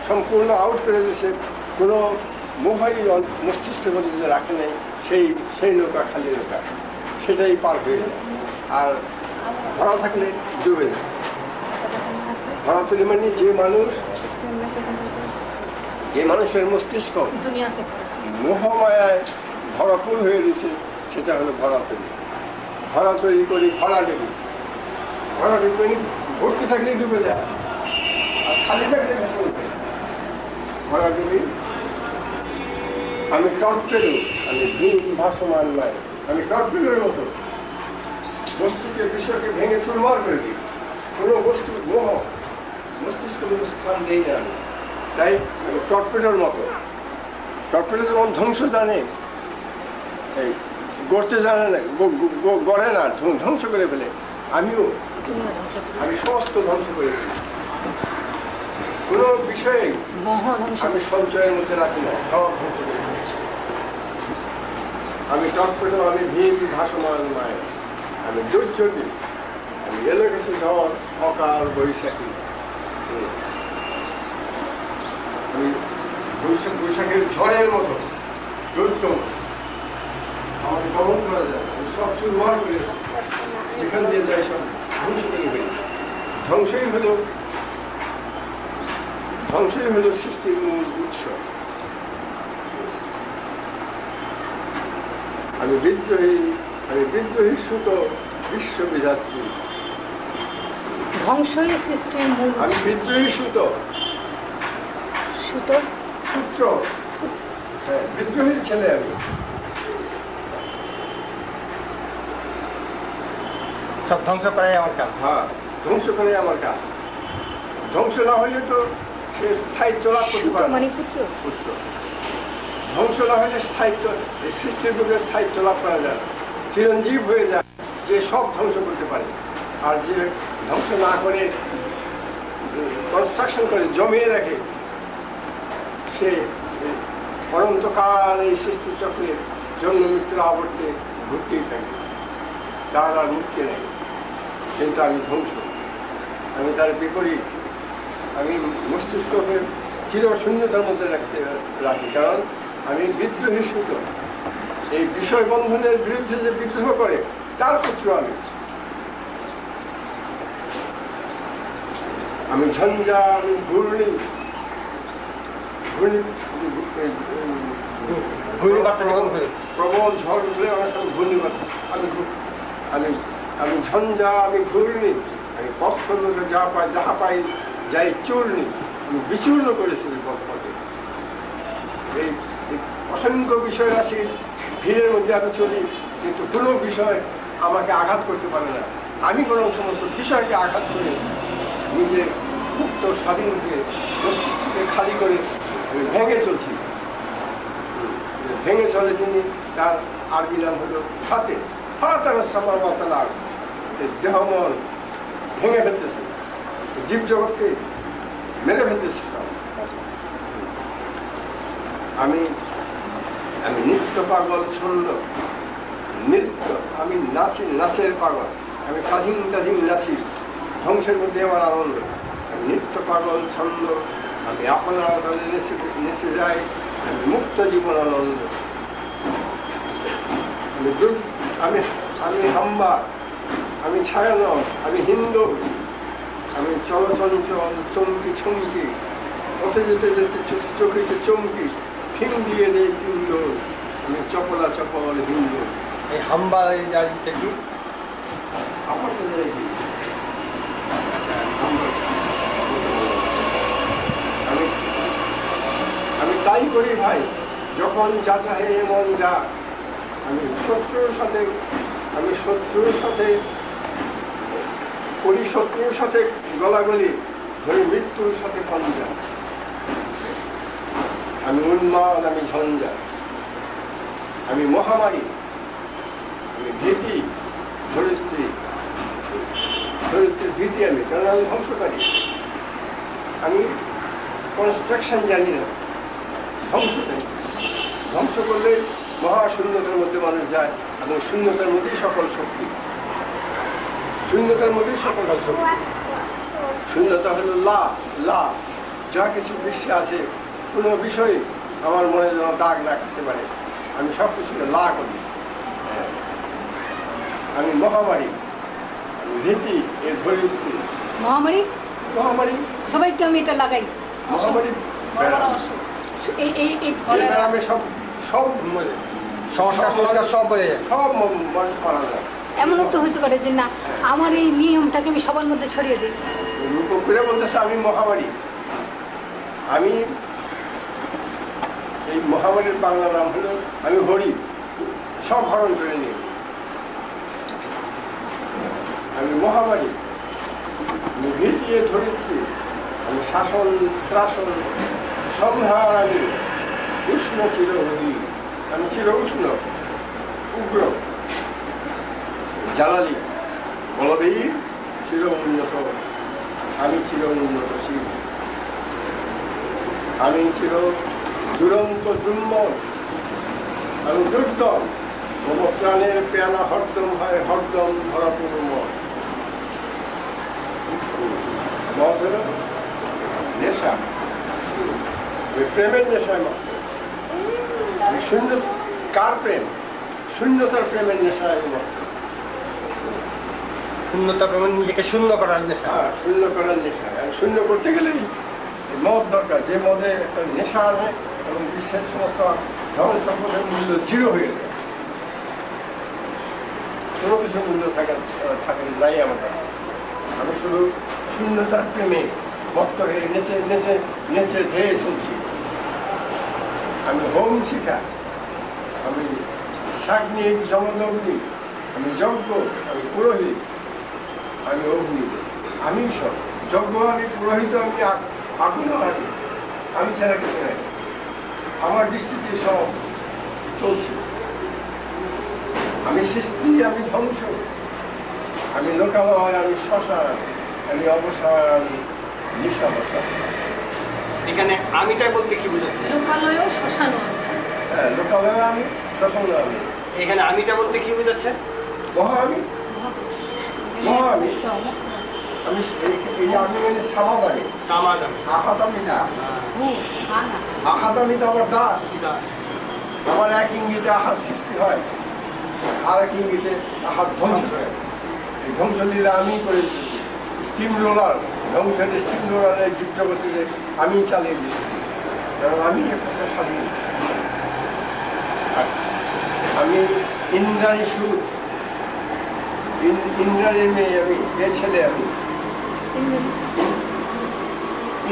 সম্পূর্ণ আউট করে দিয়েছে, কোনো মোহই মস্তিষ্কের মধ্যে যে রাখে নেই, সেই নৌকা খালি নৌকা, সেটাই পার হয়ে যায়। আর ভরা থাকলে ডুবে যায়। ভরাতুলি মানে যে মানুষের মস্তিষ্ক মোহমায়ায় ভরপুর হয়ে গেছে, সেটা হলো ভরাতুলি। ভরা তৈরি করি ভরা ডুবি, ভরা ডুবি ভর্তি থাকলে ডুবে যায়, আর খালি থাকলে ভেসে উঠে। ভরা ডুবি আমি টর্পেডো, আমি ভীম ভাসমান নয়, আমি টর্পেডোর মতো বস্তুকে বিষয়কে ভেঙে চুরমার করে দিই। কোনো বস্তু মোহ মস্তিষ্কের মধ্যে স্থান দেই না আমি, তাই আমি টর্পেডোর মতো। টর্পেডো যেমন ধ্বংস জানে, এই গড়তে জানে না, গড়ে না, ধ্বংস করে ফেলে, আমি সমস্ত ধ্বংস করে ফেলি। কোনো বিষয়ে আমি সঞ্চয়ের মধ্যে রাখি না, সব ধ্বংস করে ফেলি। আমি টর্পেডো, আমি ভীম ভাসমান নয়, আমি দুর্যোগী, আমি এলো গেছে ঝড়, অকাল বৈশাখী। আমি বৈশাখের ঝড়ের মতো দুর্দম, আমাকে দমন করা যায়, আমি সব চুরমার করে যেখান দিয়ে যাই সব ধ্বংস করে ফেলি। ধ্বংসই হলো সৃষ্টির মূল উৎস। আমি বিদ্রোহী সুত বিশ্ববিধাত্রী। ধ্বংসই সৃষ্টির মূল। আমি বিদ্রোহী সূত্র, হ্যাঁ, বিদ্রোহীর ছেলে আমি। সব ধ্বংস করাই আমার কাজ। হ্যাঁ, ধ্বংস করাই আমার কাজ। ধ্বংস না হলে তো সে স্থায়িত্ব লাভ করতে পারে না। পুত্র ধ্বংস না হলে স্থায়িত্ব, সৃষ্টির যুগে স্থায়িত্ব লাভ করা যায়, চিরঞ্জীব হয়ে যায়, যে সব ধ্বংস করতে পারে। আর যে ধ্বংস না করে কনস্ট্রাকশন করে জমিয়ে রাখে, সে অনন্তকাল এই সৃষ্টি চক্রে জন্ম মৃত্যুর আবর্তে ঘুরতেই থাকে, তার আর মুক্তি নেই। কিন্তু আমি ধ্বংস, আমি তার বিপরীত। আমি মস্তিষ্ককে চির শূন্যতার মধ্যে রাখি, কারণ আমি বিদ্রোহী সূত্র। এই বিষয় বন্ধনের বিরুদ্ধে যে বিদ্রোহ করে, তার পুত্র আমি ঝঞ্ঝা, আমি ঘূর্ণি, প্রবল ঝড় উঠলে অনেক সময় ঘূর্ণিবাত। আমি ঝঞ্ঝা, আমি ঘূর্ণি, আমি পথ সন্ধ্যে যাহা পাই যাই চূর্ণি, আমি বিচূর্ণ করেছি পথে। এই অসংখ্য বিষয় রাশির ভিড়ের মধ্যে আমি চলি, কিন্তু কোনো বিষয় আমাকে আঘাত করতে পারে না। আমি কোনো সমস্ত বিষয়কে আঘাত করে নিজে মুক্ত স্বাধীন হয়ে মস্তিষ্ককে খালি করে আমি ভেঙে চলছি। ভেঙে চলে তিনি, তার আরবি নাম হলো ফাতে। ফাতারা সামাওয়াতাল, দেহমন ভেঙে ফেলতেছে, জীব জগৎকে মেরে ফেলতেছে। আমি নিত্য পাগল ছন্দ, নৃত্য, আমি নাচি, নাচের পাগল, আমি কাজিম নাচি, ধ্বংসের মধ্যে আমার আনন্দ। আমি নিত্য পাগল ছন্দ, আমি আপনার নেচে যাই, আমি মুক্ত জীবন আনন্দ। আমি হাম্বা, আমি ছায়ানল, আমি হিন্দু, আমি চলচঞ্চল, চমকি ছমকি, পথে যেতে যেতে চোখেতে চমকি, ফিং দিয়ে নেই তিনদোল, আমি চপলা চপল হিন্দু। এই হাম্বা জায়গাটা কি? আমার আমি তাই করি ভাই, যখন যা চাহে মন যা। আমি শত্রুর সাথে গলাগলি, ধরি মৃত্যুর সাথে পঞ্জা। আমি উন্মাদ, আমি ঝঞ্ঝা, আমি মহামারী, আমি ভীতি, ধরিত্রীর ভীতি। আমি কারণ আমি ধ্বংসকারী, আমি কনস্ট্রাকশন জানি না, ধ্বংস জানি। ধ্বংস করলে মহাশূন্যতার মধ্যে মানুষ যায়, এবং শূন্যতার মধ্যেই সকল শক্তি, শূন্যতার মধ্যেই সকল শক্তি। শূন্যতা হলো লা, যা কিছু বিশ্বে আছে কোনো বিষয় আমার মনে যেন দাগ না করতে পারে, আমি সব কিছুকে লা করি। আমি মহামারী, আমি রীতি এর ধরিত্রী। মহামারী মহামারী সবাইকে আমি এটা লাগাই। মহামারী ব্যারাম। এই এই এই যে ব্যারামে সব সব সংস্কার সব বলে যায়। সব মানুষ মারা যায়। এমনও তো হতে পারে যে না আমার এই নিয়মটাকে আমি সবার মধ্যে ছড়িয়ে দিই। রূপ করে বলতেছে আমি মহামারী। আমি এই মহামারীর বাংলা নাম হলো আমি হরি, সব হরণ করে নিয়ে। আমি মহামারী, আমি ভীতি ধরিত্রী, আমি শাসন ত্রাসন সংহার, আমি উষ্ণ চির হরি, আমি চির উষ্ণ উগ্র জ্বালালি বলবীর চির উন্নত, আমি চির উন্নত শিব, আমি চির দুরন্ত দুর্মল, আমি দুর্দম, মম প্রাণের পেয়ালা হরদম হয় হরদম ভরাপুর মদ। মদ হল নেশা, ওই প্রেমের নেশায় মত। শূন্য কার প্রেম? শূন্যতার প্রেমের নেশায় আমি মত। শূন্যতা প্রমাণ নিজেকে শূন্য করার নেশা। হ্যাঁ, শূন্য করার নেশা। শূন্য করতে গেলেই মদ দরকার, যে মদে একটা নেশা আনে এবং বিশ্বের সমস্ত ধন সম্পদের মূল্য জিরো হয়ে যায়, কোনো কিছু মূল্য থাকে নাই আমার কাছে। আমি শুধু শূন্যতার প্রেমে মত্ত হয়ে নেচে নেচে নেচে ধেয়ে চলছি। আমি হোম শিখা, আমি সাগ্নিক জমদগ্নি, আমি যজ্ঞ, আমি পুরোহিত, আমি অগ্নি, আমি সব যজ্ঞ, আমি পুরোহিত, আমি আগুন, আমি ছাড়া কিছু নাই। আমার দৃষ্টিতে সব চলছে। আমি সৃষ্টি, আমি ধ্বংস, আমি লোকালয়, আমি শ্মশান, আমি অবসান, আমি নিশাবসান। এখানে আমিটা বলতে কি বোঝাচ্ছে? লোকালয়ও শ্মশানও। হ্যাঁ, লোকালয় আমি, শ্মশান আমি। এখানে আমিটা বলতে কি বোঝাচ্ছে? মহা আমি, মহা আমি। আমি এই আমি মানে সামাদানি, সমাধান। আহাত আমি না। ও না আহাত আমি তো আমার দাস। আমার এক ইঙ্গিতে আহাত সৃষ্টি হয়, আর এক ইঙ্গিতে আহাত ধ্বংস হয়। এই ধ্বংস লীলা আমি করে দিতেছি। স্টিম রোলার ধ্বংসের স্টিম রোলারের যুদ্ধ বসে আমি চালিয়ে দিতেছি, কারণ আমি একটা স্বাধীন। আমি ইন্দ্রাণী সুর, ইন্দ্রাণীর মেয়ে আমি, এ ছেলে আমি।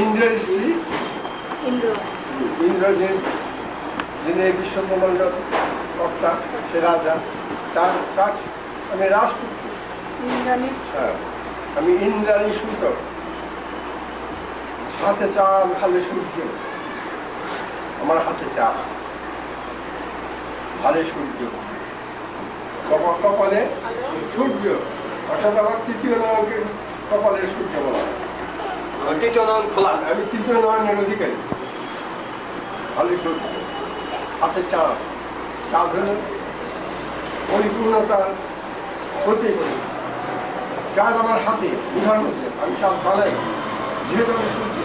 ইন্দ্রের স্ত্রী, ইন্দ্র ইন্দ্র যিনি বিশ্বব্রহ্মাণ্ড কর্তা, সে রাজা, তার আমি রাজপুত্র। ইন্দ্রাণীর হ্যাঁ, আমি ইন্দ্রাণী সূত, হাতে চাঁদ, ভালে সূর্য, আমার হাতে চাঁদ, ভালে সূর্য, কপালে সূর্য, অর্থাৎ আমার তৃতীয় নয়নকে কপালের সূর্য বলা হয়। তৃতীয় নয়ন খোলা। আমি তৃতীয় নয়নের অধিকারী, ভালো সূর্য, হাতে চাঁদ। চাঁদ হল পরিপূর্ণতার প্রতীক। চাঁদ আমার হাতে, বুঝার মধ্যে আমি চাঁদ বানাই, যেহেতু আমি সূর্য,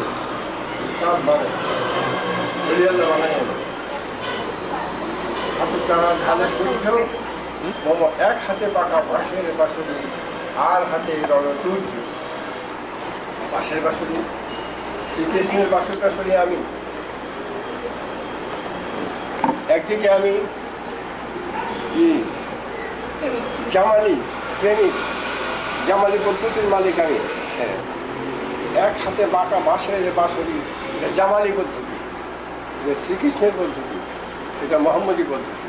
চাঁদ বানাই, হরিয়াল্লা বানাই আমি। হাতে চাঁদ, ভালো সূর্য, এক হাতে পাকা বাঁশের বাঁশুরি, আর হাতে রণতুর্য। বাঁশের বাঁশুরি, শ্রীকৃষ্ণের বাঁশুর বাঁশুরি আমি। একদিকে আমি জামালি প্রেমিক, জামালি পদ্ধতির মালিক আমি। হ্যাঁ, এক হাতে বাঁকা বাঁশের বাঁশুরি, এটা জামালি পদ্ধতি, এটা শ্রীকৃষ্ণের পদ্ধতি, এটা মোহাম্মদী পদ্ধতি।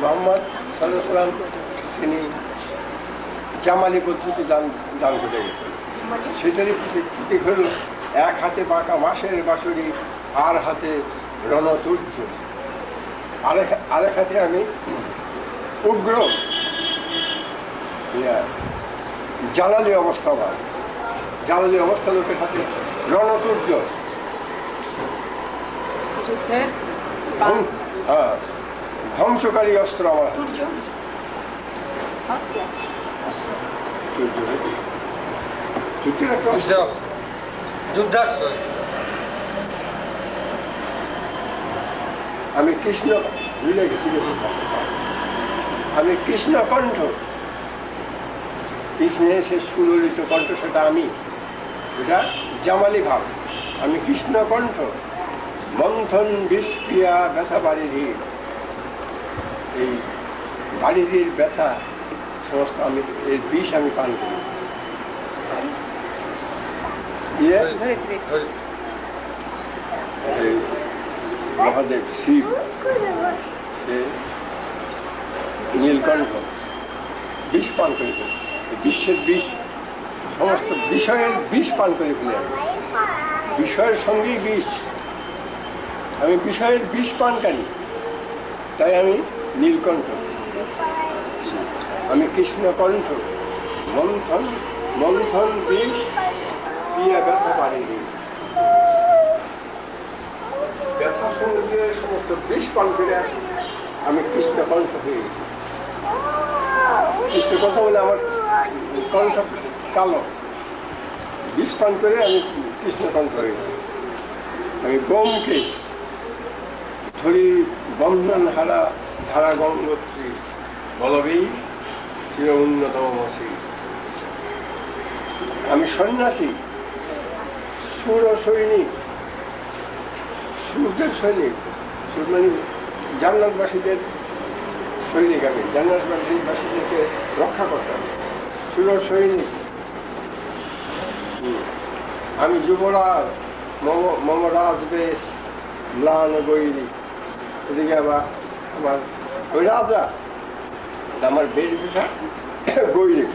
মোহাম্মদ সাল্লাল্লাহু আলাইহি ওয়াসাল্লাম তিনি জামালি পদ্ধতি দান করে গেছেন। সেটারই প্রতীক হল এক হাতে বাঁকা বাঁশের বাঁশুরি, আর হাতে রণতুর্য, আরেক হাতে আমি উগ্র জ্বালালি অবস্থা। আমার জ্বালালি অবস্থা লোকের হাতে রণতুর্য, হ্যাঁ, ধ্বংসকারী অস্ত্র আমার হাতে। যুদ্ধের একটা যুদ্ধাস্ত্র। আমি কৃষ্ণ ভুলে গেছি দেখুন। আমি কৃষ্ণ কণ্ঠ, কৃষ্ণের সে সুললিত কণ্ঠ, সেটা আমি, এটা জামালি ভাব। আমি কৃষ্ণ কণ্ঠ, মন্থন বিষ পিয়া ব্যথা বাড়ির, এই বাড়ির ব্যথা সমস্ত আমি এর বিষ আমি পান করি। ইয়ে এই মহাদেব শিব, সে নীলকণ্ঠ বিষ পান করে ফেলে, বিশ্বের বিষ, সমস্ত বিষয়ের বিষ পান করে ফেলে। আমি বিষয়ের সঙ্গেই বিষ, আমি বিষয়ের বিষ পানকারী, তাই আমি নীলকণ্ঠ। আমি কৃষ্ণকণ্ঠ, মন্থন মন্থন বিষ পিয়া ব্যথা বাড়িনি। ব্যথা সমুদ্রের সমস্ত বিষ পান করে আমি কৃষ্ণকণ্ঠ হয়ে গেছি। কৃষ্ণকণ্ঠ বলে আমার কণ্ঠ কালো, বিষ পান করে আমি কৃষ্ণকণ্ঠ হয়েছি। আমি ব্যোমকেশ, ধরি বন্ধন হারা ধারা গঙ্গোত্রী, বলবী চির উন্নতম শ্রী। আমি সন্ন্যাসী, সুর সৈনিক, সুরদের সৈনিক, সুর মানে জান্নাতবাসীদের সৈনিক। আমি জান্নাতবাসীদেরকে রক্ষা করতাম, সুর সৈনিক। আমি যুবরাজ, মম রাজ বেশ ম্লান গৈরিক। এদিকে আবার আমার ওই রাজা, আমার বেশভূষা গৈরিক,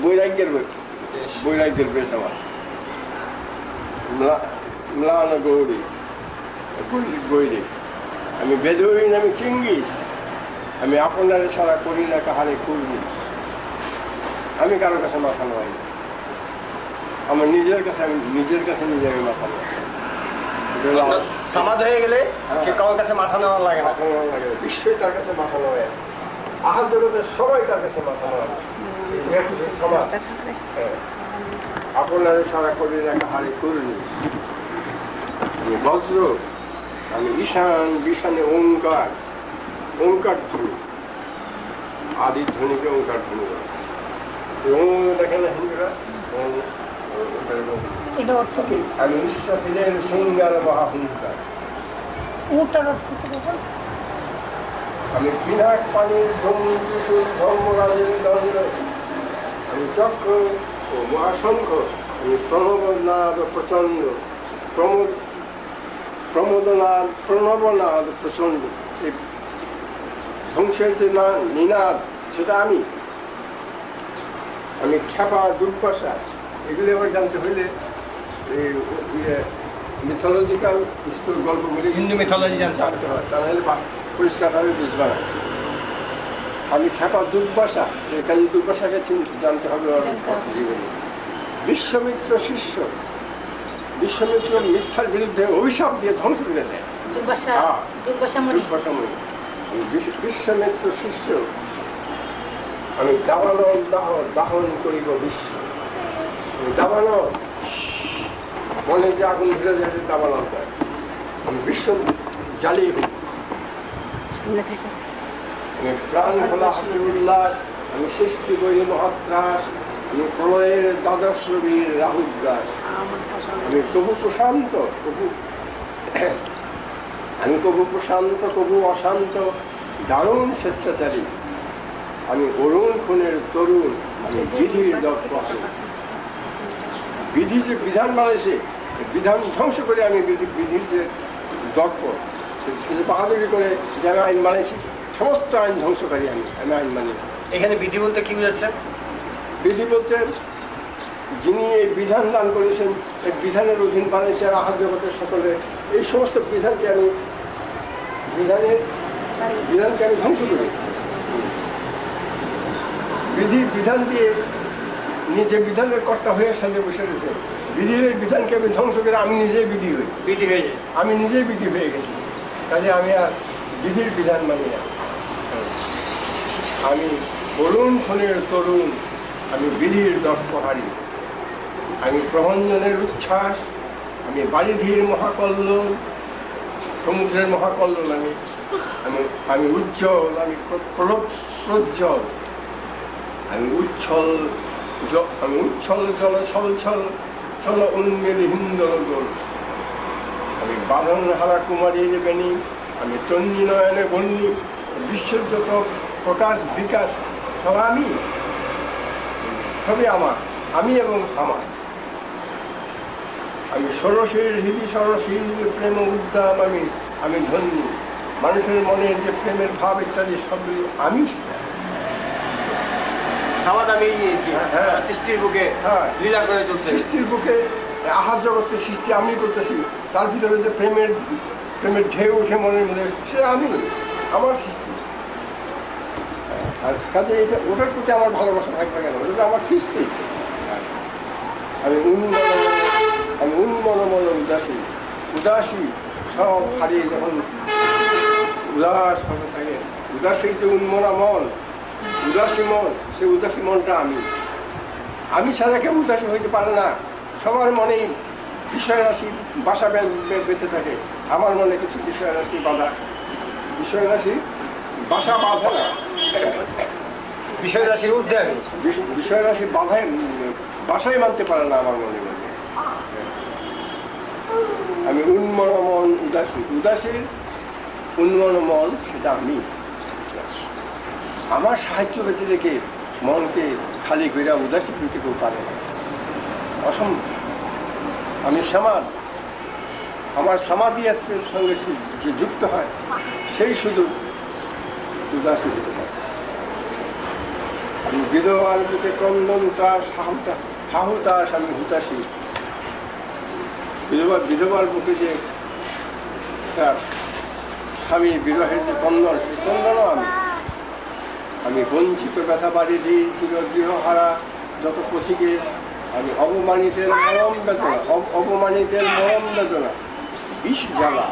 বৈরাগ্যের বেশ আমার। ম্লান গৌরী, গৈরিক। আমি বেদুইন, আমি চিঙ্গিস, আমি আপনারে ছাড়া করি না কাহারে কুর্নিশ। আমি কারোর কাছে মাথা নোয়াই না, আমার নিজের কাছে আমি মাথা নোয়াই। সমাজ হয়ে গেলে কারোর কাছে মাথা নেওয়া লাগে না। মাথা নোয়া লাগে, বিশ্বই তার কাছে মাথা নোয়ায়, আহার জগতের সবাই তার কাছে মাথা নোয়ায়। সমাজ আপনারে ছাড়া করি না কাহারে কুর্নিশ। আমি বজ্র, আমি ঈশান, বিষানে ওঙ্কার, ওঙ্কার ধ্বনি, আদি ধ্বনিকে ওঙ্কার ধ্বনি বলে। দেখেন না হিন্দুরা, এটা অর্থ কি? আমি ইসরাফিলের সিংহার মহাহুঙ্কার। ওটার অর্থ কি বলুন? আমি পিনাক পানির ত্রিশূল ধর্মরাজের দণ্ড। আমি চক্র ও মহাশঙ্খ, আমি প্রণবনাদ প্রচণ্ড, প্রণবনাদ প্রচণ্ড। এই ধ্বংসের যে নিনাদ, সেটা আমি। আমি খ্যাপা, দুর্বাসা, এগুলি আবার জানতে হইলে মিথোলজিক্যাল স্তর গল্পগুলি, হিন্দু মিথোলজি জানতে হয়, তা নাহলে পরিষ্কারভাবে বুঝবে না। আমি খ্যাপা, দুর্বাসা, কাজে দুর্বাসাকে জানতে হবে জীবনে। বিশ্বমিত্র শিষ্য, বিশ্বমিত্র মিথ্যার বিরুদ্ধে অভিশাপ দিয়ে ধ্বংস করে দেয়। বিশ্বমিত্র শিষ্য, আমি দাবানল দাহন করিব বিশ্ব। দাবানল মনে যে আগুন ধরে যায়, দাবানল দেয়। আমি বিশ্ব জ্বালিয়ে ফেলি। আমি প্রাণ খোলা হাসি উল্লাস, আমি সৃষ্টি করি মহাত্রাস, আমি প্রলয়ের দ্বাদশ রবির রাহুগ্রাস। আমি কবু প্রশান্ত, কবু অশান্ত, দারুণ স্বেচ্ছাচারী। আমি অরুণ খুনের তরুণ, আমি বিধির দক্ষ। বিধি যে বিধান বানাইছে, বিধান ধ্বংস করে আমি বিধির যে দক্ষ, সে যে বাহাদুরি করে যে আমি আইন বানাইছি, সমস্ত আইন ধ্বংসকারী আমি আইন মানি। এখানে বিধি বলতে কি বুঝাচ্ছেন? বিধি বলতে যিনি এই বিধান দান করেছেন, এই বিধানের অধীন বানাইছে আর আহার জগতের সকলে, এই সমস্ত বিধানকে আমি ধ্বংস করি। বিধান দিয়ে নিজে বিধানের কর্তা হয়ে সাজে বসে রয়েছে। বিধির এই বিধানকে আমি ধ্বংস করে আমি নিজেই বিধি হয়ে যাই, আমি নিজেই বিধি হয়ে গেছি। কাজে আমি আর বিধির বিধান মানি না। আমি অরুণ খুনের তরুণ, আমি বিধির দর্পহারী। আমি প্রভঞ্জনের উচ্ছ্বাস, আমি বারিধির মহাকল্লোল, সমুদ্রের মহাকল্লোল আমি আমি আমি উজ্জ্বল, আমি প্রজ্জ্বল, আমি উচ্ছল আমি উচ্ছল জল ছল ছল চল উন্মেল হিন্দল গোল, আমি বাঁধন হারা কুমারীর বেণী, আমি তন্নি নয়নে বন্যী, বিশ্বের যত প্রকাশ বিকাশ সব আমি, সবই আমার, আমি এবং আমার। আমি ষোড়শীর হৃদি সরসীর প্রেম উদ্দাম, আমি ধন্যী, মানুষের মনের যে প্রেমের ভাব ইত্যাদি সবগুলি আমি। সামাদ আমি হ্যাঁ। সৃষ্টির বুকে হ্যাঁ, লীলা করে চলছে। সৃষ্টির বুকে আহার জগৎকে সৃষ্টি আমি করতেছি, তার ভিতরে যে প্রেমের ঢেউ উঠে মনের মধ্যে, সে আমি, আমার সৃষ্টি। আর কাজে এটা ওটার প্রতি আমার ভালোবাসা থাকবে কেন? ওটা তো আমার সৃষ্টি। আমি উন্মনমন উদাসী, উদাসী সব হারিয়ে যখন উদাস হবে থাকে, উদাসীর যে উন্মনা মন, উদাসী মন, সেই উদাসী মনটা আমি ছাড়া কেউ উদাসী হইতে পারে না। সবার মনেই বিষয় রাশি বাসা বেঁধে থাকে, আমার মনে কিছু বিষয় রাশি বাধা, বিষয় রাশি বাসা বাঁধে না, বিষয় রাশির ঊর্ধ্বে আমি। বিষয় রাশি বাসাই মানতে পারে না আমার মনে মনে। আমি উন্মনমন উদাসীর উন্মনমন, সেটা আমি। আমার সাহায্য পেতে দেখে মনকে খালি কইরা উদাসী পেতে কেউ পারে না, অসম্ভব। আমি সমাজ, আমার সমাধির সঙ্গে যে যুক্ত হয় সেই শুধু উদাসী হতে পারে। আমি বিধবার বুকে ক্রন্দন ত্রাস হাহুতাস, আমি হুতাশী। বিধবার বুকে যে তার স্বামী বিরহের যে ক্রন্দন, সেই ক্রন্দনও আমি বঞ্চিত ব্যথা বাড়ি দিই গৃহহারা যত পথিকে, আমি অপমানিতের মরম বেদনা, বিষ জ্বালা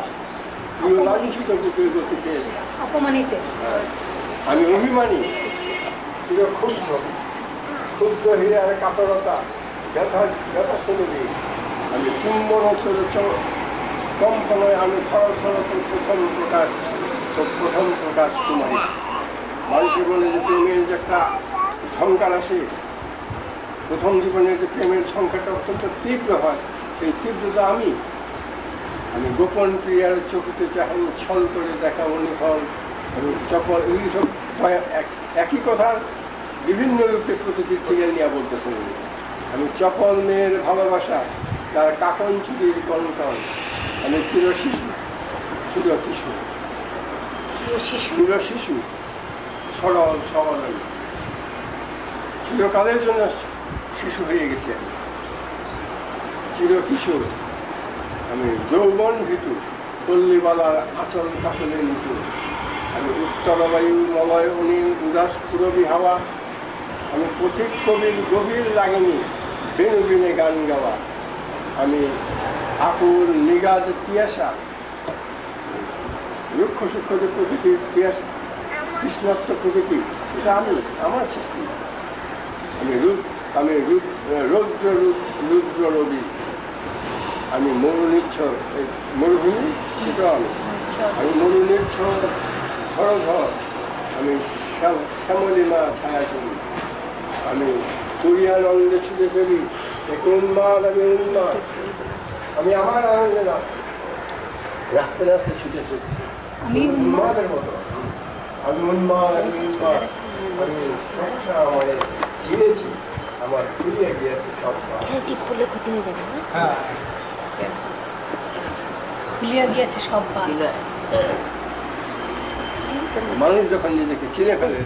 প্রিয় লাঞ্ছিত বুকের গতিতে অপমানিত। আমি অভিমানী, ক্ষুদ্র হীরার কাতরতা ব্যথা শুনবি, আমি চুম্বন কম্পনয়, আমি থর প্রথম প্রকাশ কুমারী। মানুষের বলে যে প্রেমের যে একটা ঝঙ্কার আসে, প্রথম জীবনের যে প্রেমের সংখ্যাটা অত্যন্ত তীব্র হয়, এই তীব্রতা আমি গোপন প্রিয়ার চোখে চাহেন ছল করে দেখা অনুফল, এবং চপল, এগুলি সব একই কথার বিভিন্ন রূপে প্রকৃতির থেকে নিয়ে বলতেছেন। আমি চপল মেয়ের ভালোবাসা, তার কাকন চুরির কনকন, আমি চির শিশু সরল সরল, আমি চিরকালের জন্য শিশু হয়ে গেছে। চির কিশোর, আমি যৌবন ভীতু, পল্লীবালার আচল কাচলের নিচু, আমি উত্তরবায়ু মলয় অনিল উদাস পুরবী হাওয়া, আমি পথিক কবির গভীর লাগেনি বেনু বিনে গান গাওয়া, আমি আকুল নিগাদ তিয়াসা, রুক্ষ সূক্ষ্ম যে প্রকৃতির তিয়াসা, তৃষ্ণাত্ম প্রকৃতি, সেটা আমার সৃষ্টি। আমি রুদ্র রবি, আমি মরুনিচ্ছর, মরুভূমি সেটাও আমি মরুনিচ্ছর ধরধর, আমি শ্যামলিমা ছায়া ছবি, আমি তুরিয়ানন্দে ছুটে চলি, এক উন্মাদ, আমি আমার আনন্দে না রাস্তে রাস্তে ছুটে চলি, আমি উন্মাদের মতো, আমি সংসার আমায় চিনেছি, আমার ফুলিয়ে গিয়েছে সব। টিপ করলে ক্ষতি হয়ে যাবে না? হ্যাঁ, খুলিয়া গিয়েছে সব। মানুষ যখন নিজেকে চিনে ফেলে,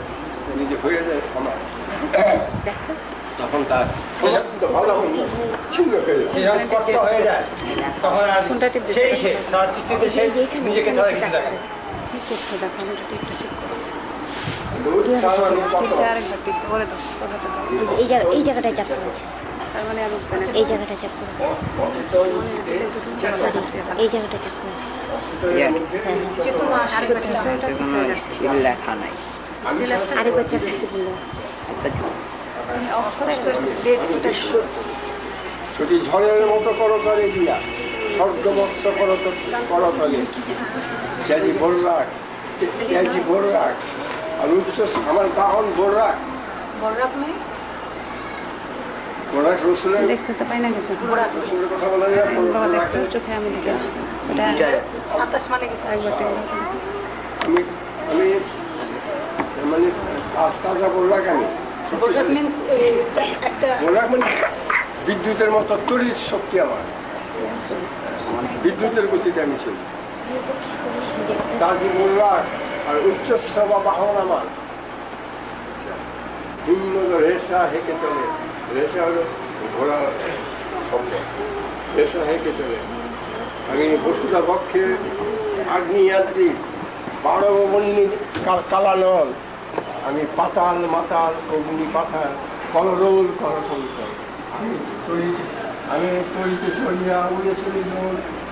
নিজে হয়ে যায় সমাজ, তখন তার সমস্ত ভালো ছিন্ন হয়ে যায়, কর্তা হয়ে যায়, তখন আর সে তার সৃষ্টিতে সে নিজেকে ছাড়া কিছু দেখে না। এই জায়গাটায় চাপ করেছে, এই জায়গাটায় চাপ করেছে, এই জায়গাটায় চাপ করেছে। লেখা নাই, আরেকবার চাপ করতে বললো। ছুটি ঝড়ের মতো করো করে দিয়া, স্বর্গমৎস্য করতলে তেজি বোররাক তেজি বোররাক আর উচ্চ আমার বাহন বোররাক বোররাক রসুলের দেখতে তো পাই না কিছু রসুলের কথা বলা যায় বাবা দেখতে চোখে আমি দেখে আসছি ওটা 27 মানে গেছে একবার আমি আমি মানে তাজা বোররাক আমি বোররাক মিন্স একটা বোররাক মানে বিদ্যুতের মতো তড়িৎ শক্তি আমার বিদ্যুতের গতিতে আমি চলি তাজি বোররাক আর উচ্চস্রবা বাহন আমার হিম্মত রেশা হেঁকে চলে রেশা হলো ঘোড়া শব্দ রেশা হেঁকে চলে আমি বসুধা পক্ষে আগ্নেয়ান্ত্রিক 12 বন্যী কালানল আমি পাতাল মাতাল অগ্নি পাতাল কলরোল করতল আমি তরিতে চলিয়া উড়ে চলি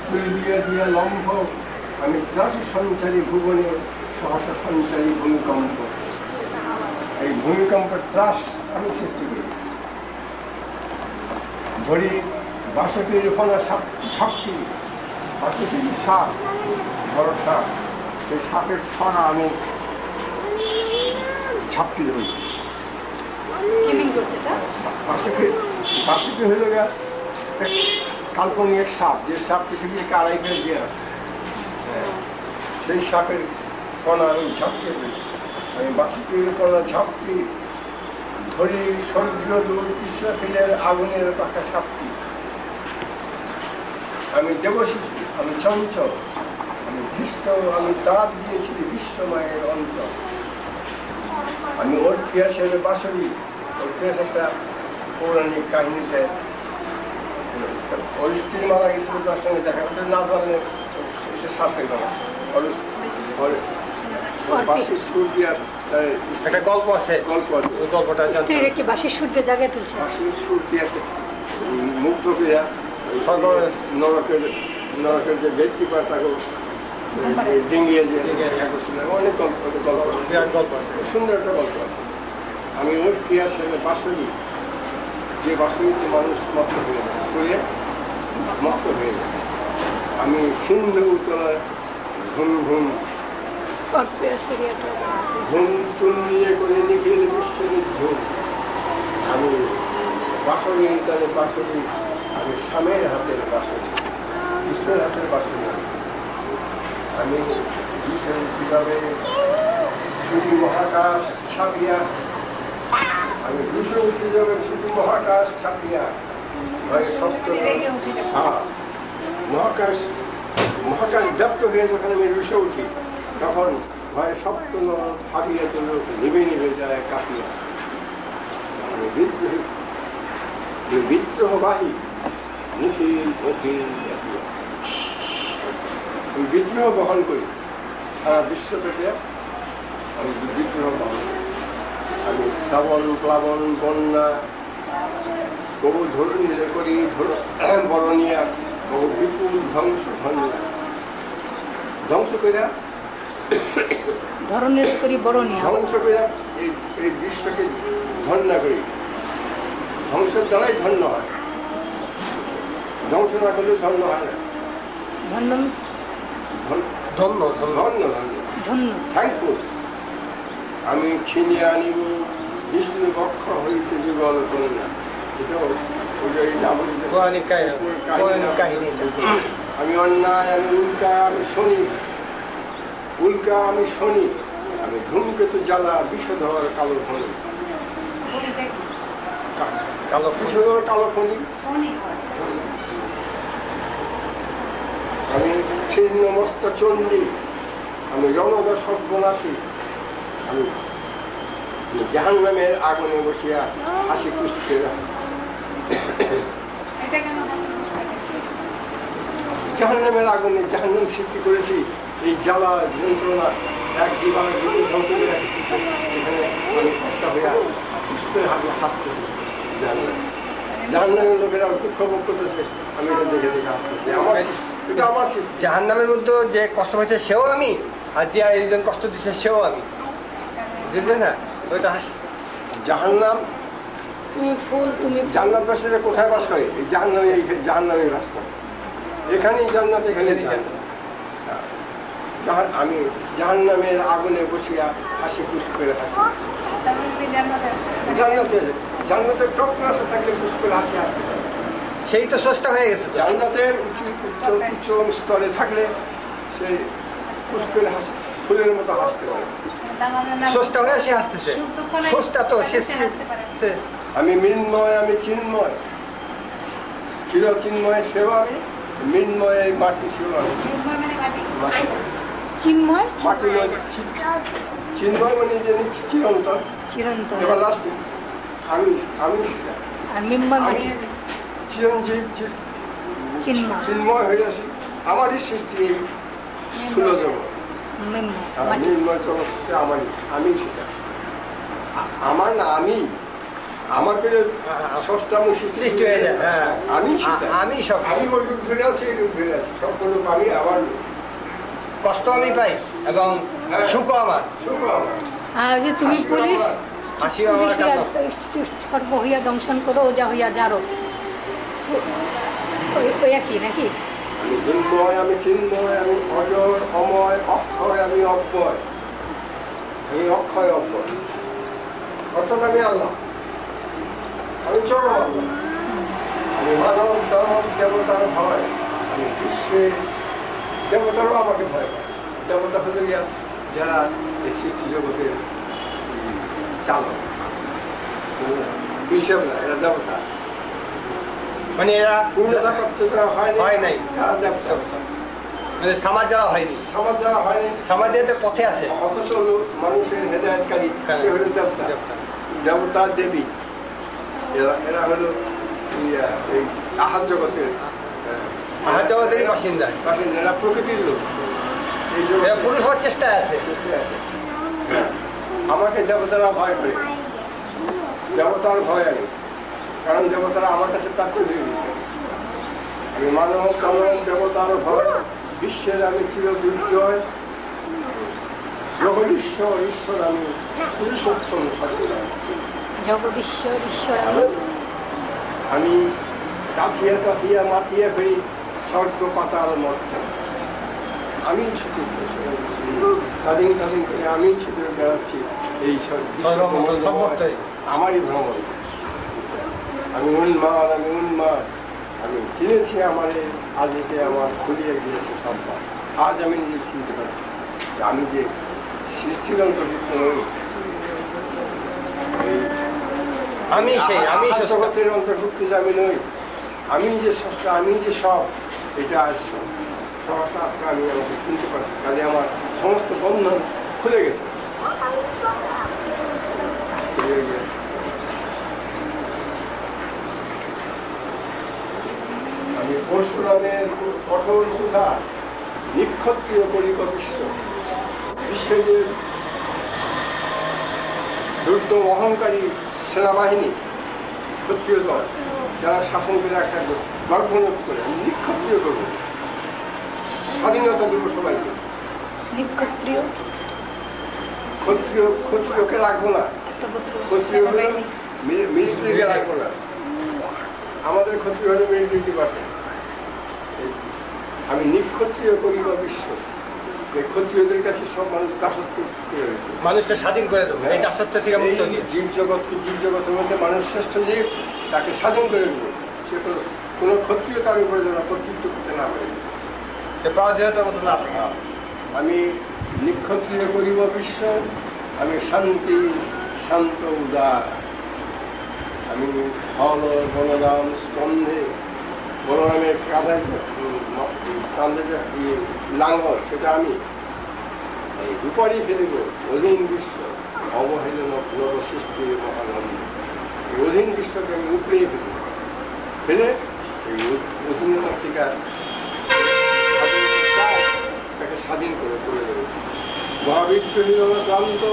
তুলে দিয়া দিয়া লম্ভ আমি ত্রাস সঞ্চারী ভুবনে সহসা সঞ্চারী ভূমিকম্প এই ভূমিকম্পের ত্রাস আমি সৃষ্টি করি ধরি বাসকের ফোনা ঝাপটি বাসকের সাপ বড় সাপ সেই সাপের ফোনা আমি ঝাপটি ধরি কি মিন করছে এটা বাসুকি হইল গা কাল্পনিক এক সাপ যে সাপ পৃথিবীকে আড়াই করে দিয়ে আসে সেই সাপের ফোনা আমি ঝাপটিয়ে দিই আমি বাসুকির ফোনা ঝাপটি ধরি স্বর্গীয় দূর ইসরাফিলের আগুনের পাখা সাপটি আমি দেবশিশু আমি চঞ্চল আমি খ্রিস্ট আমি তাপ দিয়েছি বিশ্বময়ের অঞ্চল আমি অর্কিয়াসের বাসরি অর্কিয়াস একটা পৌরাণিক কাহিনীতে ওর স্ত্রী মারা গেছিল তার সঙ্গে দেখা করতে না জানলে সে সাপে গেল বাসির সুর দিয়ার একটা গল্প আছে গল্প আছে ওই গল্পটা স্ত্রীর কি বাসির সূর্য জায়গায় তুলছে বাসির সুর দিয়া মুগ্ধ করিয়া নরকের যে গেট কিপার তাকে ডিঙ্গিয়ে দিয়ে করছিল অনেক গল্প বিরাট গল্প আছে সুন্দর একটা গল্প আছে আমি ওর ক্রিয়াশীল বাসরি যে বাসরিতে মানুষ মত্ত হয়ে যায় শুয়ে মত্ত হয়ে যায় আমি সিন্ধু উতলার ঘুম ঘুম ঘুম তুলিয়ে করে নিখিল বিশ্বের ঝুম আমি বাসরি তাহলে বাসরি আমি স্বামীর হাতের বাসরি কৃষ্ণের হাতের বাসরি আমি ভীষণ কিভাবে শুধু মহাকাশ ছাপিয়া আমি ভীষণ কিভাবে শুধু মহাকাশ ছাপিয়া হয় সত্য মহাকাশ মহাকাশ ব্যপ্ত হয়ে যখন আমি রুষে উঠি তখন হয় সপ্ত ভাবিয়া চল নিভে নিভে যায় কাঁপিয়া আমি বিদ্রোহবাহী নিখিল অখিল জাতীয় আমি বিদ্রোহ বহন করি সারা বিশ্ব থেকে আমি বিদ্রোহ বহন করি আমি শ্রাবণ প্লাবন বন্যা বহু ধরুন করি বরণিয়া বহু বিপুল ধ্বংস ধ্বংস করিয়া ধরনের করি বরণিয়া ধ্বংস করিয়া এই বিশ্বকে ধন্য করি ধ্বংসের দ্বারাই ধন্য হয় ধ্বংস না করলে ধন্য হয় না ধন্য ধন্য ধন্য ধন্য থ্যাঙ্কফুল আমি ছিনিয়ে আনিব বিষ্ণু বক্ষ হইতে যুগল কন্যা আমি অন্যায় আমি উল্কা আমি শনি আমি ধূমকেতু জ্বালা বিষধর কালো খনি বিষধর কালো খনি আমি ছিন্ন মস্ত চণ্ডী আমি রণদ সর্বনাশী আমি জাহান্নামের আগুনে বসিয়া হাসি খুশিতে জাহান্নামের আগুনে জাহান্নাম সৃষ্টি করেছি এই জ্বালা যন্ত্রণা এক জীবনের ধ্বংস করে রাখছি এখানে আমি কষ্ট হইয়া সুস্থ হাসতে জাহান্নামের লোকেরা দুঃখ ভোগ করতেছে আমি এটা দেখে দেখে আসতেছি এটা আমার সৃষ্টি জাহান্নামের মধ্যে যে কষ্ট হয়েছে সেও আমি আর যে একজন কষ্ট দিচ্ছে সেও আমি বুঝলে না ওইটা হাসি জাহান্নাম তুমি ফুল তুমি জান্নাতবাসীরা কোথায় বাস করে এই জাহান্নামে বাস করে এখানেই জান্নাত, এখানেই এখানেই জান্নাত। আমি জাহান্নামের আগুনে বসিয়া হাসি খুশ করে হাসি। জান্নাতের টপ ক্লাসে থাকলে খুশ করে হাসি আসতে পারে। সেই তো স্রষ্টা হয়ে গেছে। জান্নাতের উচ্চ স্তরে থাকলে সে খুশ করে হাসি, ফুলের মতো হাসতে পারে। স্রষ্টা হয়ে সে হাসতেছে। স্রষ্টা তো আমি মৃন্ময়, আমি চিন্ময়, চির চিন্ময় সেবা আমি, মৃন্ময় এই মাটি সেবা আমি। চিন্ময় মাটি নয়, চিন্ময় মানে যে চিরন্তন, চিরন্তন, এবার লাস্ট আমি, আমি সেটা আর মিম্ময় আমি চিরঞ্জীব চিন্ময় হয়ে আছি। আমারই সৃষ্টি এই স্থূল জগৎ, নির্ময় জগৎ আমারই, আমি সেটা আমার না, আমি আমাকে ষষ্ঠ আমি সৃষ্টি হয়ে যায়, আমি সেটা, আমি সব, আমি ওই রূপ ধরে আছি, এই রূপ ধরে আছি, সব রূপ আমি, আমার কষ্ট আমি পাই এবং সুখও আমার, সুখ আমার। আর যে তুমি পুলিশ হাসিও আমার, সর্ব হইয়া দংশন করো, ওজা হইয়া যারো, ওই একই নাকি? আমি মৃন্ময়, আমি চিন্ময়, আমি অজর অময়, অক্ষয়, আমি অব্যয়, আমি অক্ষয় অব্যয়, অর্থাৎ আমি আল্লাহ, আমি চরম আল্লাহ। আমি মানব দানব দেবতার ভয়, আমি বিশ্বে দেবতারও আমাকে ভয় পায়। দেবতা হলে গিয়া যারা এই সৃষ্টি জগতের চালক, হিসেব না, এরা দেবতা, মানে এরা পূর্ণতা প্রাপ্ত যারা হয় নাই তারা দেবতা, মানে সমাজ যারা হয়নি, সমাজ যারা হয়নি, সমাজের তো পথে আছে, অথচ মানুষের হেদায়তকারী, সে হলো দেবতা, দেবতা দেবী। এরা হলো এই আহার জগতের বাসিন্দা, এরা প্রকৃতির লোক, এই জগৎ পুরুষ হওয়ার চেষ্টায় আছে। আমাকে দেবতারা ভয় করে, দেবতার ভয় আমি, কারণ দেবতারা আমার কাছে প্রাপ্ত হয়ে গেছে। আমি মানব কানব দেবতার ভয়, বিশ্বের আমি চির দুর্জয়, জগদীশ্বর ঈশ্বর আমি, পুরুষোত্তম সত্যনারায়ণ। জগদীশ্বর ঈশ্বর আমি কাঁথিয়া কাঁথিয়া মাতিয়া ফেরি স্বর্গ পাতাল মর্ত, আমি ছুটে কাদিন কাদিন করে আমি ছুটে বেড়াচ্ছি এই আমারই ভ্রমণ। আমি উন্মাদ, আমি উন্মাদ, আমি চিনেছি আমার আজকে আমার খুলিয়ে গিয়েছে সম্পদ। আজ আমি নিজে চিনতে পারছি আমি যে সৃষ্টির অন্তর্ভুক্ত নই, আমি সেই, আমি জগতের অন্তর্ভুক্ত যে আমি নই, আমি যে স্রষ্টা, আমি যে সব, এটা আজ সহসা আজকে আমি আমাকে চিনতে পারছি। কাজে আমার সমস্ত বন্ধন খুলে গেছে। আমি পরশুরামের কঠোর কথা নিক্ষত্রিয় করিব বিশ্ব, বিশ্বে যে দুর্দম অহংকারী সেনাবাহিনী, ক্ষত্রিয় দল যারা শাসন করে রাখার গর্বনোধ করে, আমি নিক্ষত্রিয় করবো, স্বাধীনতা দেবো সবাইকে। নিক্ষত্রিয়, ক্ষত্রিয়কে রাখবো না, ক্ষত্রিয় হলে মিলিটারিকে রাখবো না। আমাদের ক্ষত্রিয় হলে মিলিটারি ডিপার্টমেন্ট। আমি নিক্ষত্রিয় করিব বিশ্ব, এই ক্ষত্রিয়দের কাছে সব মানুষ দাসত্ব করে রয়েছে। মানুষকে স্বাধীন করে দেবো, এই দাসত্ব থেকে মুক্ত দিয়ে। জীব জগতের মধ্যে মানুষ শ্রেষ্ঠ জীব, তাকে স্বাধীন করে দেবো। সে কোনো ক্ষত্রিয় তার উপরে যেন কর্তৃত্ব করতে না পারে, সে পরাজয়তার মতো না থাকে। আমি নিক্ষত্রিয় করিব বিশ্ব, আমি শান্তি শান্ত উদার, আমি হল বলরাম স্কন্ধে, বলরামের কাঁধে যে লাঙ্গল, সেটা আমি এই উপরই ফেলিব অধীন বিশ্ব, অবহেলন নব সৃষ্টি মহানন্দ। এই অধীন বিশ্বকে আমি উপরেই ফেলব, ফেলে এই অধীনতা থেকে তাকে স্বাধীন করে তুলে দেবো। মহাবিদ্রোহী ক্লান্ত,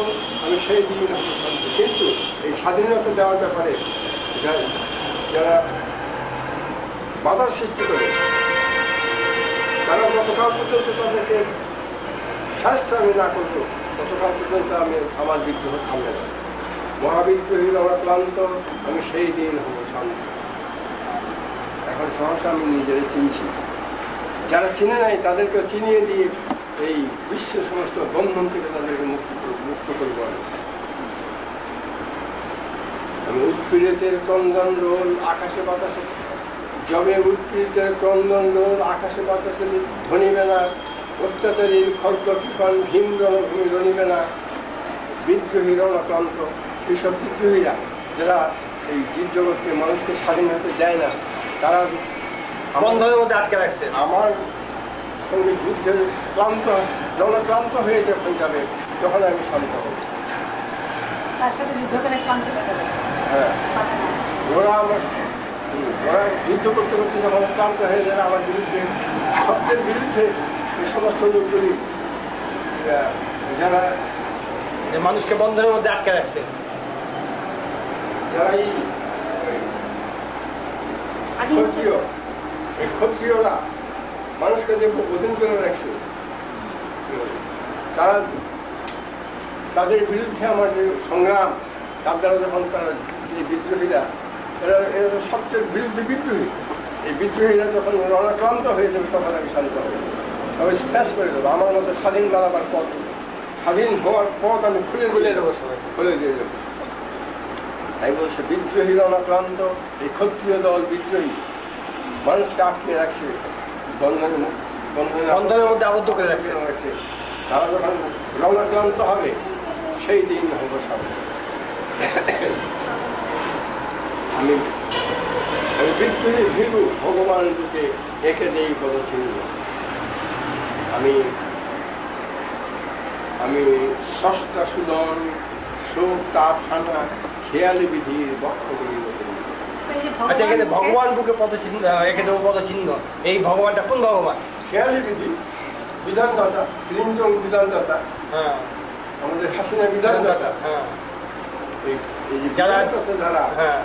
আমি সেই দিন হবো শান্ত। কিন্তু এই স্বাধীনতা দেওয়ার ব্যাপারে যারা বাধার সৃষ্টি করে, তারা যতকাল পর্যন্ত তাদেরকে শাস্তি আমি না করবো, ততকাল পর্যন্ত আমি আমার বিদ্রোহ থামবে না। মহাবিদ্রোহী ক্লান্ত, আমি সেই দিন হবো শান্ত। এখন সহসা আমি নিজের চিনছি, যারা চিনে নাই তাদেরকে চিনিয়ে দিয়ে এই বিশ্বের সমস্ত বন্ধন থেকে তাদেরকে মুক্ত করবো আমি উৎপীড়িতের ক্রন্দন রোল আকাশে বাতাসে যবে উৎপীড়িতের ক্রন্দন রোল আকাশে বাতাসে ধ্বনিবে না অত্যাচারীর খর্গ কৃপণ ভীম রণভূমি রণিবে না বিদ্রোহী রণক্রান্ত এইসব বিদ্রোহীরা যারা এই জীব জগৎকে মানুষকে স্বাধীন হতে দেয় না তারা বন্ধনের মধ্যে আটকে রাখছে। আমার সঙ্গে যুদ্ধের রণক্রান্ত হয়ে যখন যাবে তখন আমি শান্ত হব। তার সাথে যুদ্ধ করে ক্লান্ত হয়ে যাবে। হ্যাঁ, ওরা যুদ্ধ করতে করতে যখন ক্লান্ত হয়ে যাবে আমার বিরুদ্ধে সত্যের বিরুদ্ধে এই সমস্ত লোকগুলি যারা মানুষকে বন্ধনের মধ্যে আটকে রাখছে, যারা এই ক্ষত্রিয় এই ক্ষত্রিয়রা মানুষকে যে বোধন করে রাখছে তারা তাদের বিরুদ্ধে আমার যে সংগ্রাম তার দ্বারা যখন তারা যে বিদ্রোহীরা এরা সত্যের বিরুদ্ধে বিদ্রোহী এই বিদ্রোহীরা যখন রণাক্রান্ত হয়ে যাবে তখন আমি শান্ত হবে তবে স্প্যাশ করে দেবো আমার মতো স্বাধীন বানাবার পথ স্বাধীন হওয়ার পথ আমি খুলে দেবো খুলে দিয়ে দেবো। তাই বলছে বিদ্রোহী রণাক্রান্ত এই ক্ষত্রিয় দল বিদ্রোহী মানুষকে আটকে রাখছে বন্ধনের মধ্যে আবদ্ধ করে রাখছে। তারা যখন রণাক্রান্ত হবে সেই দিন হব সামনে। আমি বিদ্রোহী ভিগু ভগবান রূপে এঁকে দেই পদচিহ্ন আমি ষষ্ঠা সুদন শোক তাপ হানা খেয়ালি বিধির বক্ষ করিব। আচ্ছা, এখানে ভগবান বুকে পদচিহ্ন এঁকে দেবো পদচিহ্ন, এই ভগবানটা কোন ভগবান? খেয়ালি বিধি বিধানদাতা, লিঙ্গং বিধানদাতা, হ্যাঁ আমাদের হাসিনা বিধানদাতা। হ্যাঁ, এই যে যারা হ্যাঁ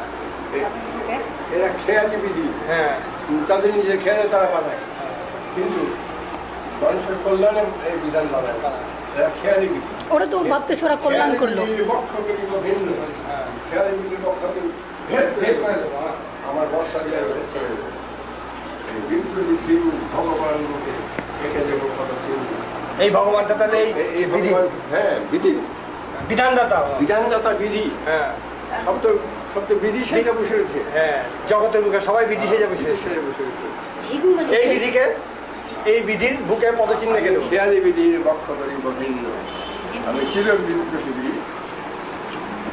এরা খেয়ালি বিধি, হ্যাঁ তাদের নিজের খেয়ালে তারা বানায়, কিন্তু মানুষের কল্যাণে এই বিধান বানায়। এরা খেয়ালি বিধি, ওরা তো ভাবতে ওরা কল্যাণ করলো। বক্ষ করিব ভিন্ন, খেয়ালি বিধির বক্ষ ভেদ করে দেবো আমার বর্ষা দিয়ে বিদ্রোহী ভিগু ভগবান রূপে এঁকে দেবো পদচিহ্ন। এই ভগবানটা তাহলে এই বিধি, হ্যাঁ বিধি বিধানদাতা, বিধানদাতা বিধি। হ্যাঁ সব তো বিধি সেটা বসে রয়েছে। হ্যাঁ, জগতের বুকে সবাই বিধি সেজে বসে রয়েছে। এই বিধিকে, এই বিধির বুকে পদচিহ্ন রেখে দেবো। খেয়ালি বিধির বক্ষ করিব ভিন্ন, আমি চির বিদ্রোহী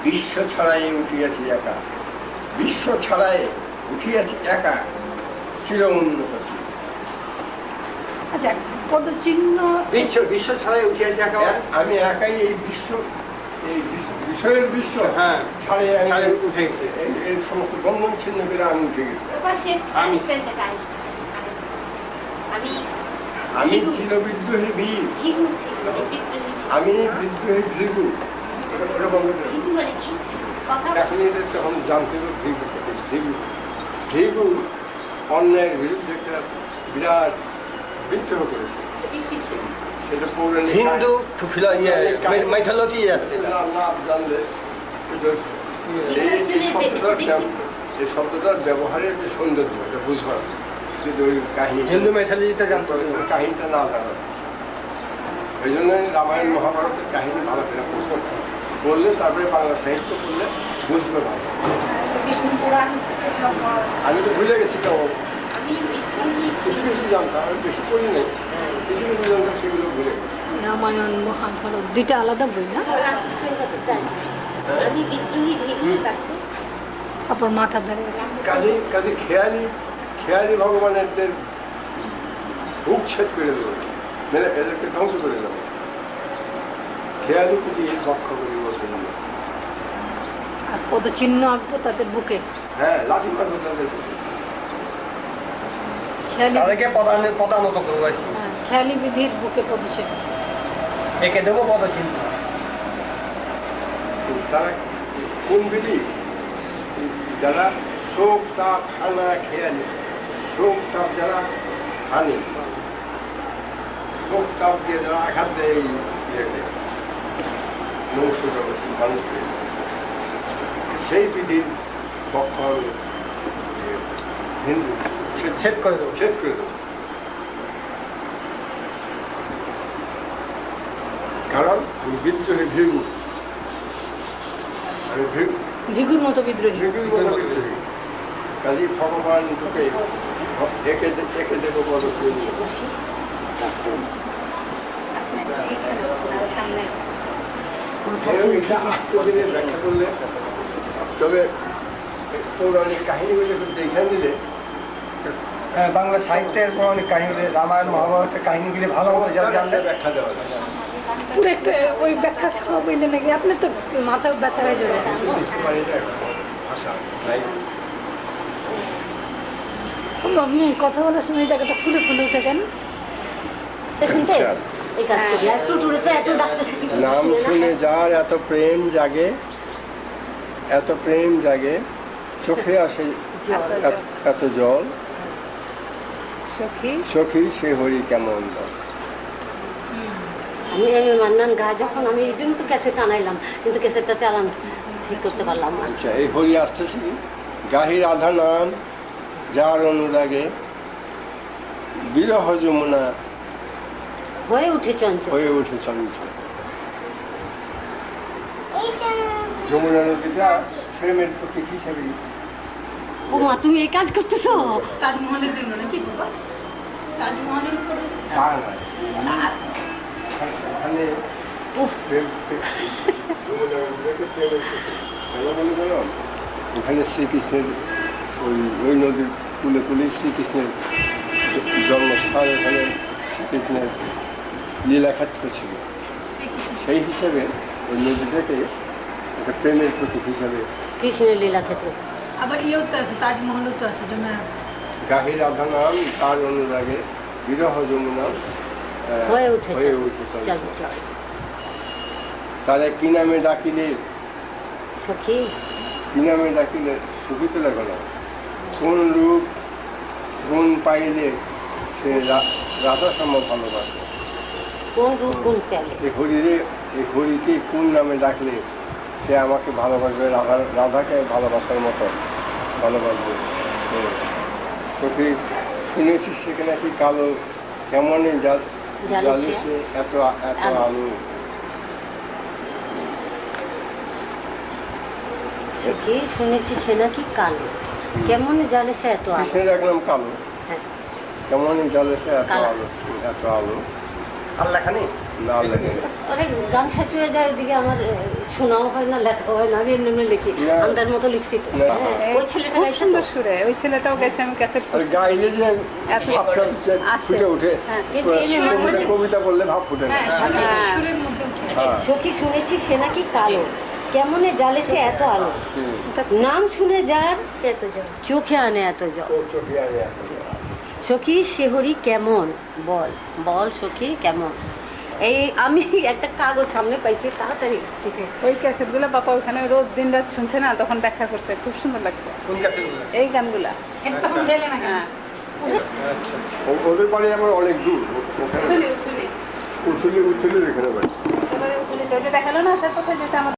বিশ্ব ছাড়াই উঠিয়াছি একা, বিশ্ব ছাড়াই উঠিয়াছি একা, চির উন্নত। আচ্ছা, পদচিহ্ন বিশ্ব ছাড়াই উঠিয়াছি একা, আমি একাই এই বিশ্ব, এই বিষয়ের বিশ্ব হ্যাঁ ছাড়ে উঠে গেছে। এই সমস্ত বন্ধন ছিন্ন করে আমি উঠে গেছি। আমি চির বিদ্রোহী বীর, আমি বিদ্রোহী ভৃগু। ওটা বন্ধ করে এখন এটা তখন জানতে হবে ভৃগু অন্যায়ের বিরুদ্ধে একটা বিরাট বিদ্রোহ করেছে। সেটা পৌরাণিক হিন্দু মাইথোলজি আছে। জানলে এই শব্দটার ব্যবহারের যে সৌন্দর্য এটা বুঝবা, যদি ওই কাহিনী হিন্দু মেথোলজিতে জানতে হবে, কাহিনীটা না জানা। ওই জন্য রামায়ণ মহাভারতের কাহিনী ভালো করে বললে তারপরে বাংলা সাহিত্য পড়লে বুঝবে ভালো। বিষ্ণু পুরাণ আমি তো ভুলে গেছি, তো কিছু কিছু জানতাম, আমি বেশি পড়ি নাই, কিছু কিছু জানতাম সেগুলো ভুলে গেছি। রামায়ণ মহাভারত দুইটা আলাদা বই না? তারপর মাথা ধরে কাজে খেয়ালি ভগবানের বুক ছেদ করে দেবো, মানে এদেরকে ধ্বংস করে দেবো। খেয়ালি পৃথিবীর বক্ষ করিব ভিন্ন, আর পদচিহ্ন আঁকবো তাদের বুকে। হ্যাঁ, লাঠি মারবো তাদের বুকে। তাদেরকে পদানত করবো, খেয়ালি বিধির বুকে পদচিহ্ন এঁকে দেবো পদচিহ্ন। তারা কোন বিধি? যারা শোক তাপ হানা খেয়ালি, শোক তাপ যারা হানি, শোক তাপ দিয়ে যারা আঘাত দেয় এই ইয়েকে, মনুষ্য জগৎ মানুষকে, সেই বিধির পক্ষ হিন্দু ছেদ করে দেবো। ছেদ করে দেবো। কারণ আমি বিদ্রোহী ভিগু, আমি ভিগুর মতো বিদ্রোহী। ভিগুর মতো বিদ্রোহী। কাজী ভগবান তোকে একে দেবো বড় শ্রেণী। এটা আস্তে ধীরে ব্যাখ্যা করলে, তবে পৌরাণিক কাহিনীগুলো কিন্তু এখানে দিলে বাংলা সাহিত্যের পৌরাণিক কাহিনী, রামায়ণ মহাভারতের কাহিনীগুলি ভালো মতো জানলে ব্যাখ্যা দেওয়া যায়। পুরো একটা ওই ব্যাখ্যা সহ বললে নাকি আপনার তো মাথা ব্যথা হয়ে যাবে। ভাষা তাই আপনি কথা বলার সময় এই জায়গাটা ফুলে ফুলে উঠে কেন? এই কাজ করি আর টুটুরে তো এত ডাক্তার নাম শুনে যার এত প্রেম জাগে, এত প্রেম জাগে, চোখে আসে এত জল, সখী সখী সে হরি কেমন দল। আমি এই মান্নান গা যখন আমি এই জন্য তো ক্যাসেট আনাইলাম, কিন্তু ক্যাসেটটা চালান ঠিক করতে পারলাম না। আচ্ছা, এই হরি আসতেছি গাহি রাধা নাম যার অনুরাগে, বিরহ যমুনা হয়ে উঠে চঞ্চল। হয়ে উঠে চঞ্চল। যমুনা নদীটা প্রেমের প্রতীক হিসেবে। ও মা, তুমি এই কাজ করতেছো? তাজমহলের জন্য নাকি বাবা? তাজমহলের উপরে তা নয়, ওখানে উফ, যমুনা নদীটাকে প্রেমের প্রতীক কেন বলে জানো? ওখানে শ্রীকৃষ্ণের ওই নদীর কুলে কুলে শ্রীকৃষ্ণের জন্মস্থান, ওখানে শ্রীকৃষ্ণের লীলাক্ষেত্র ছিল। সেই হিসেবে ওই নদীটাকে একটা প্রেমের প্রতীক হিসাবে। কৃষ্ণের লীলা ক্ষেত্র। আবার ইয়েও তো আছে, তাজমহলও তো আছে যমুনা। গাহি রাধা নাম তার অনুরাগে, বিরহ যমুনা হয়ে উঠে চঞ্চল। তারে কি নামে ডাকিলে, সখী কি নামে ডাকিলে সুখিত লাগে না। কোন রূপ গুণ পাইলে সে রাধা সম ভালোবাসে। কোন রূপ গুণ পেলে? এই হরিকে কোন নামে ডাকলে সে আমাকে ভালোবাসবে, রাধাকে ভালোবাসার মতো ভালোবাসবে। সখী শুনেছি সেখানে নাকি কালো, কেমনই জালে সে এত এত আলো। সখী শুনেছি সে নাকি কালো, কেমন জালে সে এত আলো। কৃষ্ণের দেখলাম কালো, হ্যাঁ, কেমনই জালে সে এত কালো। আলো, এত আলো আল্লাহ খানি না লাগে। অনেক গান শেষ হয়ে যায়, এদিকে আমার শোনাও হয় না, লেখাও হয় না, আমি এমনি লিখি, না। আন্দার মতো লিখছি তো। না। হ্যাঁ, ওই ছেলেটা খুব গাইছে সুন্দর তো। সুরে, ওই ছেলেটাও গেছে, আমি ক্যাসেট আর গাইলে যে এত ভাবটা আসে। ফুটে উঠে, হ্যাঁ, সুরের মধ্যে কবিতা বললে ভাব ফুটে না। সুরের মধ্যে উঠে। হ্যাঁ। সখী শুনেছি সে নাকি কালো, কেমনে জালে সে এত আলো। হুম। নাম শুনে যার এত জল, চোখে আনে এত জল। তোর চোখে আনে এত জল। সখী শেহরি কেমন, বল বল সখী কেমন। এই আমি একটা কাগজ সামনে পাইছি, তাড়াতাড়ি ওই ক্যাসেটগুলো বাবা ওখানে রোজ দিন রাত শুনছে না, তখন ব্যাখ্যা করছে, খুব সুন্দর লাগছে কোন ক্যাসেটগুলো? এই গানগুলা। হ্যাঁ, ওদের বাড়ি আমার অনেক দূর, ওখানে উথুলি, উথুলি। উথুলি এখানে বাড়ি। এবারে উথুলিতে ওই যে দেখালো না আসার কথা, যেটা আমার